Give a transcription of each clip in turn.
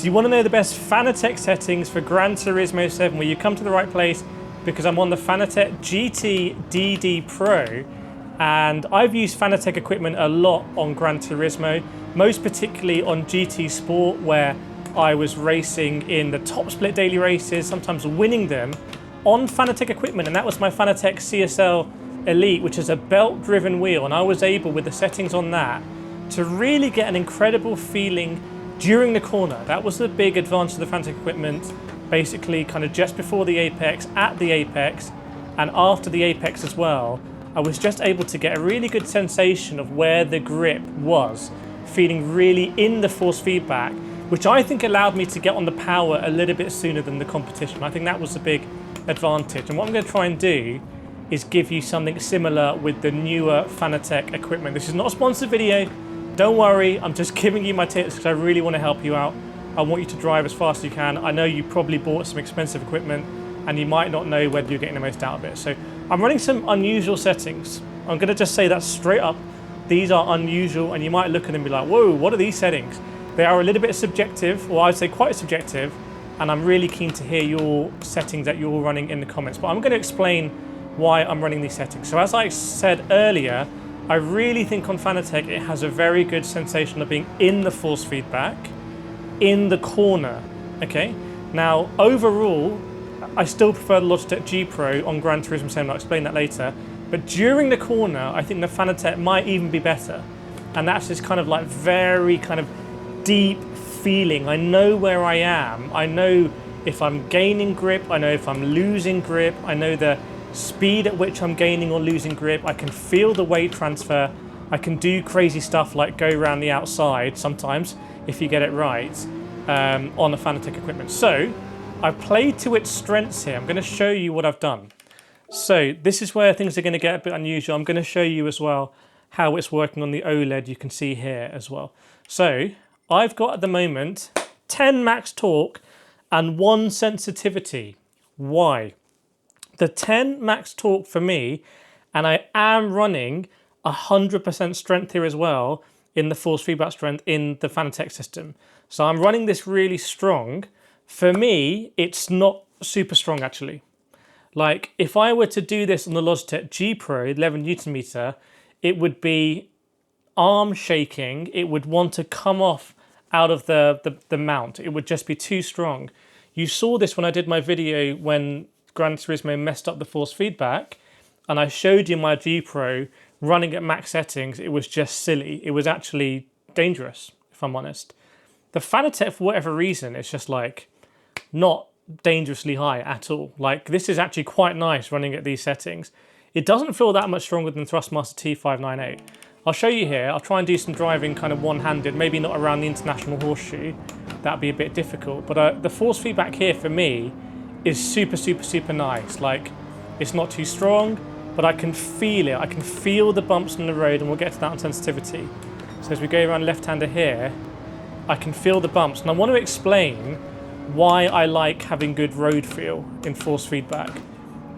So you want to know the best Fanatec settings for Gran Turismo 7? Well, you come to the right place because I'm on the Fanatec GT DD Pro, and I've used Fanatec equipment a lot on Gran Turismo, most particularly on GT Sport, where I was racing in the top split daily races, sometimes winning them on Fanatec equipment, and that was my Fanatec CSL Elite, which is a belt-driven wheel, and I was able, with the settings on that, to really get an incredible feeling during the corner. That was the big advantage of the Fanatec equipment, basically kind of just before the apex, at the apex, and after the apex as well. I was just able to get a really good sensation of where the grip was, feeling really in the force feedback, which I think allowed me to get on the power a little bit sooner than the competition. I think that was a big advantage. And what I'm going to try and do is give you something similar with the newer Fanatec equipment. This is not a sponsored video. Don't worry, I'm just giving you my tips because I really want to help you out. I want you to drive as fast as you can. I know you probably bought some expensive equipment and you might not know whether you're getting the most out of it. So I'm running some unusual settings. I'm going to just say that straight up. These are unusual, and you might look at them and be like, whoa, what are these settings? They are a little bit subjective, or I'd say quite subjective, and I'm really keen to hear your settings that you're running in the comments. But I'm going to explain why I'm running these settings. So as I said earlier, I really think on Fanatec it has a very good sensation of being in the force feedback, in the corner, okay? Now, overall, I still prefer the Logitech G Pro on Gran Turismo 7, I'll explain that later. But during the corner, I think the Fanatec might even be better. And that's this kind of like very kind of deep feeling. I know where I am. I know if I'm gaining grip. I know if I'm losing grip. I know the speed at which I'm gaining or losing grip. I can feel the weight transfer. I can do crazy stuff like go around the outside sometimes if you get it right on the Fanatec equipment. So I've played to its strengths here. I'm going to show you what I've done. So this is where things are going to get a bit unusual. I'm going to show you as well how it's working on the OLED. You can see here as well. So I've got at the moment 10 max torque and 1 sensitivity. Why? The 10 max torque for me, and I am running 100% strength here as well in the force feedback strength in the Fanatec system. So I'm running this really strong. For me, it's not super strong actually. Like if I were to do this on the Logitech G Pro 11 Newton meter, it would be arm shaking. It would want to come off out of the mount. It would just be too strong. You saw this when I did my video when Gran Turismo messed up the force feedback, and I showed you my G Pro running at max settings. It was just silly. It was actually dangerous, if I'm honest. The Fanatec, for whatever reason, it's just like not dangerously high at all. Like this is actually quite nice running at these settings. It doesn't feel that much stronger than THRUSTMASTER T598. I'll show you here. I'll try and do some driving kind of one-handed, maybe not around the international horseshoe. That'd be a bit difficult. But the force feedback here for me is super, super, super nice. Like it's not too strong, but I can feel it. I can feel the bumps on the road, and we'll get to that on sensitivity. So as we go around left-hander here, I can feel the bumps. And I want to explain why I like having good road feel in force feedback.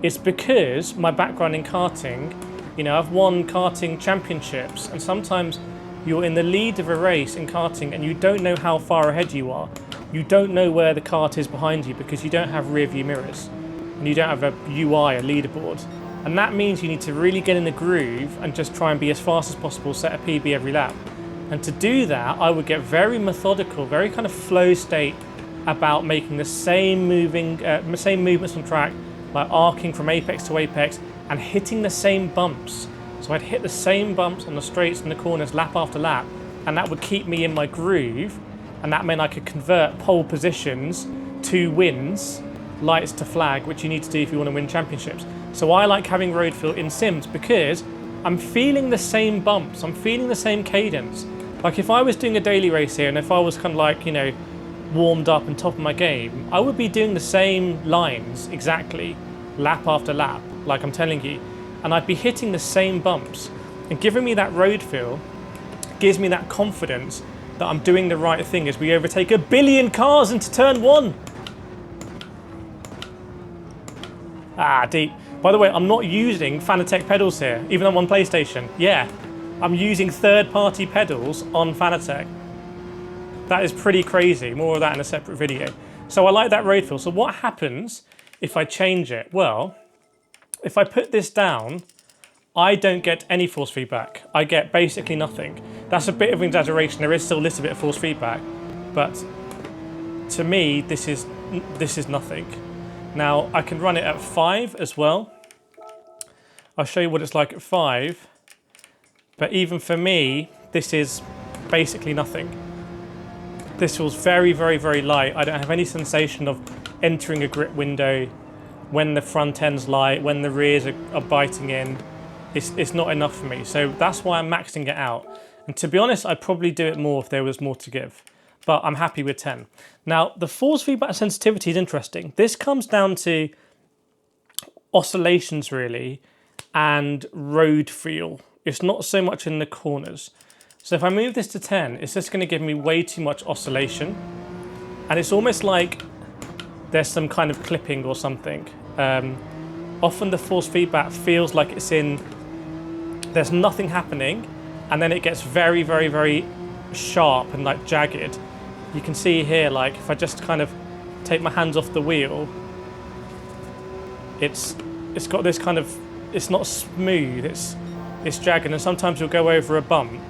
It's because my background in karting, you know, I've won karting championships, and sometimes you're in the lead of a race in karting and you don't know how far ahead you are. You don't know where the kart is behind you because you don't have rear view mirrors and you don't have a UI, a leaderboard. And that means you need to really get in the groove and just try and be as fast as possible, set a PB every lap. And to do that, I would get very methodical, very kind of flow state about making the same movements on track, like arcing from apex to apex and hitting the same bumps. So I'd hit the same bumps on the straights and the corners lap after lap, and that would keep me in my groove, and that meant I could convert pole positions to wins, lights to flag, which you need to do if you want to win championships. So I like having road feel in sims because I'm feeling the same bumps, I'm feeling the same cadence. Like if I was doing a daily race here, and if I was kind of like, you know, warmed up and top of my game, I would be doing the same lines exactly, lap after lap, like I'm telling you, and I'd be hitting the same bumps, and giving me that road feel gives me that confidence that I'm doing the right thing as we overtake 1 billion cars into turn 1. Ah, deep. By the way, I'm not using Fanatec pedals here, even though I'm on PlayStation. Yeah, I'm using third-party pedals on Fanatec. That is pretty crazy. More of that in a separate video. So I like that road feel. So what happens if I change it? Well, if I put this down, I don't get any force feedback. I get basically nothing. That's a bit of an exaggeration. There is still a little bit of force feedback, but to me, this is nothing. Now I can run it at 5 as well. I'll show you what it's like at 5. But even for me, this is basically nothing. This feels very, very, very light. I don't have any sensation of entering a grip window when the front end's light, when the rears are biting in. It's not enough for me. So that's why I'm maxing it out. And to be honest, I'd probably do it more if there was more to give. But I'm happy with 10. Now, the force feedback sensitivity is interesting. This comes down to oscillations, really, and road feel. It's not so much in the corners. So if I move this to 10, it's just going to give me way too much oscillation. And it's almost like there's some kind of clipping or something. Often the force feedback feels like it's in, there's nothing happening, and then it gets very, very, very sharp and like jagged. You can see here, like if I just kind of take my hands off the wheel, it's got this kind of, it's not smooth, it's jagged, and sometimes you'll go over a bump.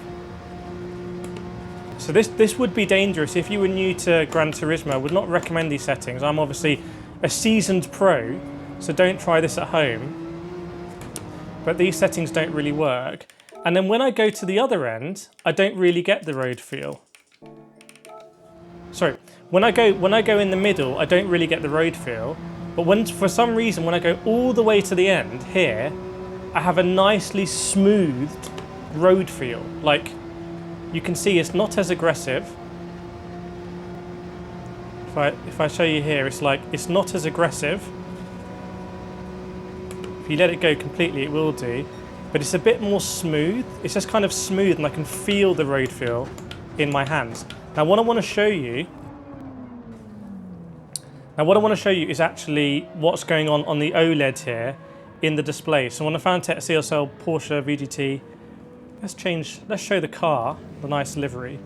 So this would be dangerous if you were new to Gran Turismo. I would not recommend these settings. I'm obviously a seasoned pro, so don't try this at home. But these settings don't really work. And then when I go to the other end, I don't really get the road feel. Sorry, when I go in the middle, I don't really get the road feel. But for some reason, when I go all the way to the end here, I have a nicely smoothed road feel. Like, you can see it's not as aggressive. If I show you here, it's like, it's not as aggressive. If you let it go completely, it will do. But it's a bit more smooth. It's just kind of smooth, and I can feel the road feel in my hands. Now what I want to show you is actually what's going on the OLED here in the display. So on the Fanatec CSL Porsche VGT, let's show the car, the nice livery.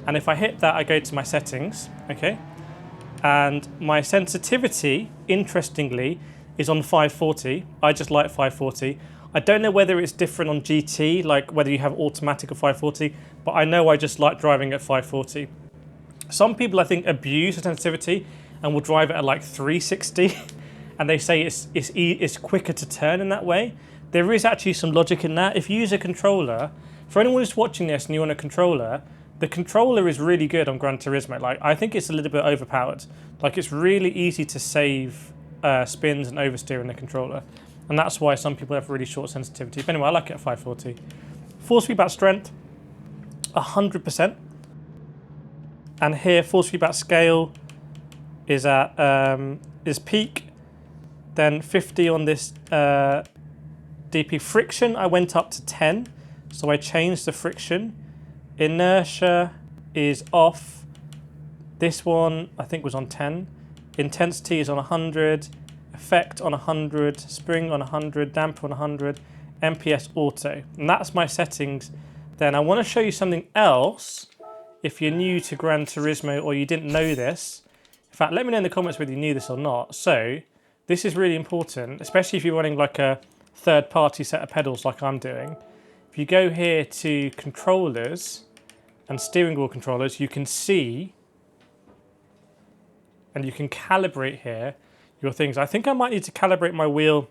And if I hit that, I go to my settings, okay? And my sensitivity, interestingly, is on 540. I just like 540. I don't know whether it's different on GT, like whether you have automatic or 540, but I know I just like driving at 540. Some people, I think, abuse the sensitivity and will drive it at like 360, and they say it's quicker to turn in that way. There is actually some logic in that. If you use a controller, for anyone who's watching this and you want a controller, the controller is really good on Gran Turismo. Like, I think it's a little bit overpowered. Like, it's really easy to save spins and oversteer in the controller. And that's why some people have really short sensitivity. But anyway, I like it at 540. Force feedback strength, 100%. And here, force feedback scale is at is peak. Then 50 on this DP. Friction, I went up to 10. So I changed the friction. Inertia is off. This one, I think, was on 10. Intensity is on 100. Effect on 100. Spring on 100. Damper on 100. MPS auto. And that's my settings. Then I want to show you something else. If you're new to Gran Turismo or you didn't know this. In fact, let me know in the comments whether you knew this or not. So this is really important, especially if you're running like a third-party set of pedals like I'm doing. If you go here to controllers and steering wheel controllers, you can see and you can calibrate here your things. I think I might need to calibrate my wheel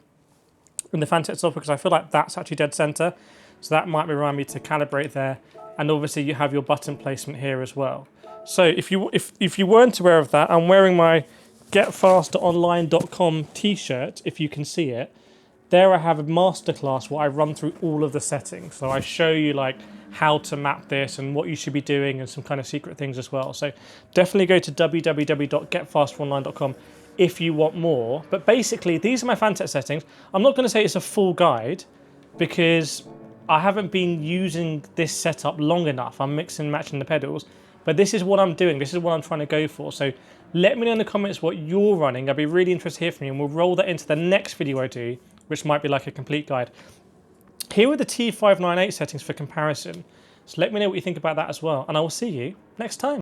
in the Fanatec software because I feel like that's actually dead center. So that might remind me to calibrate there. And obviously you have your button placement here as well. So if you weren't aware of that, I'm wearing my getfasteronline.com t-shirt, if you can see it. There I have a masterclass where I run through all of the settings. So I show you like how to map this and what you should be doing and some kind of secret things as well. So definitely go to www.getfasteronline.com if you want more. But basically, these are my Fanatec settings. I'm not going to say it's a full guide because I haven't been using this setup long enough. I'm mixing and matching the pedals. But this is what I'm doing. This is what I'm trying to go for. So let me know in the comments what you're running. I'd be really interested to hear from you. And we'll roll that into the next video I do, which might be like a complete guide. Here are the T598 settings for comparison. So let me know what you think about that as well. And I will see you next time.